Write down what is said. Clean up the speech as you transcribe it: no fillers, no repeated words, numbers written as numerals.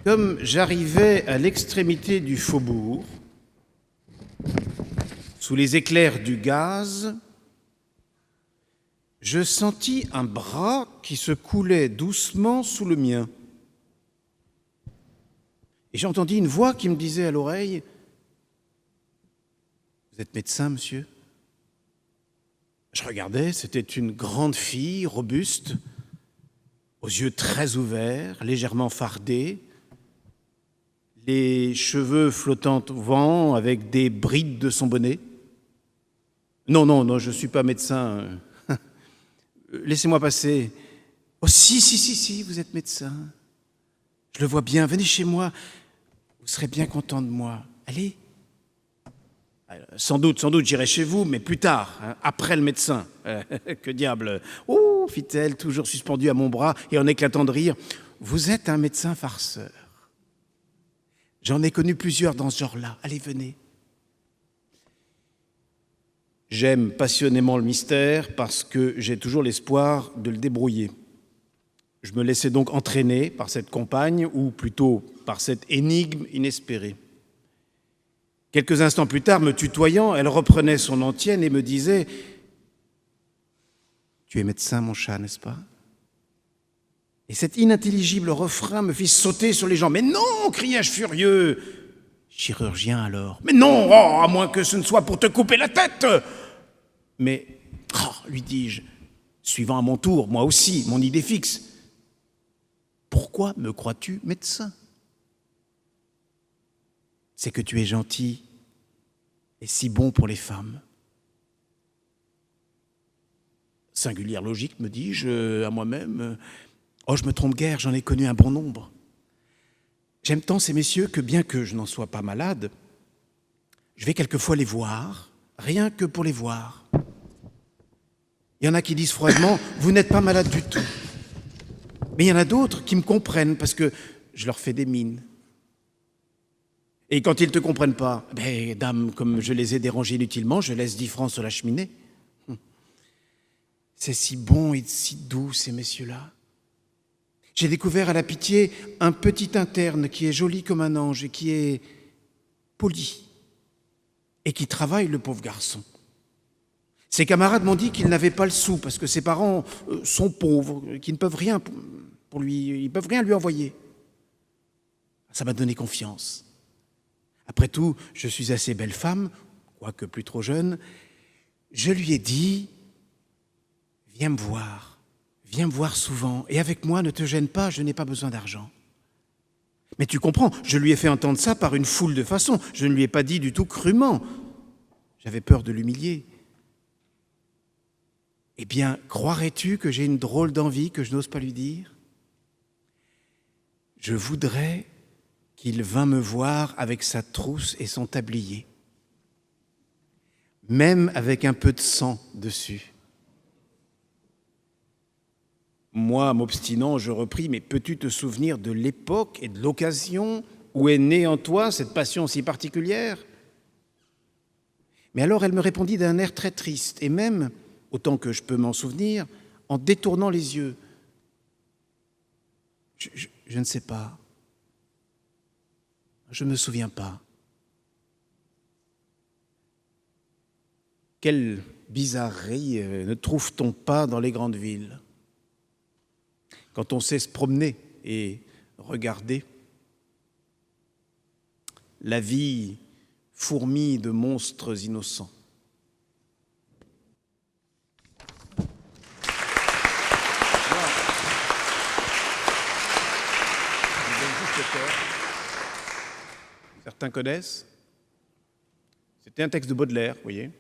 Comme j'arrivais à l'extrémité du faubourg, sous les éclairs du gaz, je sentis un bras qui se coulait doucement sous le mien. Et j'entendis une voix qui me disait à l'oreille « Vous êtes médecin, monsieur ?» Je regardais, c'était une grande fille, robuste, aux yeux très ouverts, légèrement fardés, les cheveux flottant au vent avec des brides de son bonnet. « Non, je ne suis pas médecin. Laissez-moi passer. »« Oh, si, vous êtes médecin. Je le vois bien, venez chez moi. Vous serez bien content de moi. Allez. » Sans doute, j'irai chez vous, mais plus tard, hein, après le médecin. Que diable. Oh, fit-elle, toujours suspendue à mon bras et en éclatant de rire. Vous êtes un médecin farceur. J'en ai connu plusieurs dans ce genre-là. Allez, venez. J'aime passionnément le mystère parce que j'ai toujours l'espoir de le débrouiller. Je me laissais donc entraîner par cette compagne, ou plutôt par cette énigme inespérée. Quelques instants plus tard, me tutoyant, elle reprenait son antienne et me disait « Tu es médecin, mon chat, n'est-ce pas ?» Et cet inintelligible refrain me fit sauter sur les jambes. « Mais non !» criai-je furieux. « Chirurgien alors ?»« Mais non, à moins que ce ne soit pour te couper la tête !» « Mais, lui dis-je, suivant à mon tour, moi aussi, mon idée fixe, pourquoi me crois-tu médecin ? C'est que tu es gentil et si bon pour les femmes. » Singulière logique, me dis-je à moi-même. Oh, je me trompe guère, j'en ai connu un bon nombre. J'aime tant ces messieurs que, bien que je n'en sois pas malade, je vais quelquefois les voir, rien que pour les voir. Il y en a qui disent froidement « Vous n'êtes pas malade du tout ». Mais il y en a d'autres qui me comprennent parce que je leur fais des mines. Et quand ils ne te comprennent pas, dame, comme je les ai dérangés inutilement, je laisse 10 francs sur la cheminée. C'est si bon et si doux, ces messieurs-là. J'ai découvert à la Pitié un petit interne qui est joli comme un ange et qui est poli et qui travaille, le pauvre garçon. Ses camarades m'ont dit qu'il n'avait pas le sou parce que ses parents sont pauvres, qu'ils ne peuvent rien pour lui, ils ne peuvent rien lui envoyer. Ça m'a donné confiance. Après tout, je suis assez belle femme, quoique plus trop jeune. Je lui ai dit « Viens me voir souvent, et avec moi, ne te gêne pas, je n'ai pas besoin d'argent. » Mais tu comprends, je lui ai fait entendre ça par une foule de façons. Je ne lui ai pas dit du tout crûment. J'avais peur de l'humilier. Eh bien, croirais-tu que j'ai une drôle d'envie que je n'ose pas lui dire ? Je voudrais qu'il vînt me voir avec sa trousse et son tablier, même avec un peu de sang dessus. Moi, m'obstinant, je repris « Mais peux-tu te souvenir de l'époque et de l'occasion où est née en toi cette passion si particulière ?» Mais alors elle me répondit d'un air très triste, et même, autant que je peux m'en souvenir, en détournant les yeux. Je ne sais pas. Je ne me souviens pas. Quelle bizarrerie ne trouve-t-on pas dans les grandes villes ? Quand on sait se promener et regarder, la vie fourmille de monstres innocents. Certains connaissent. C'était un texte de Baudelaire, vous voyez.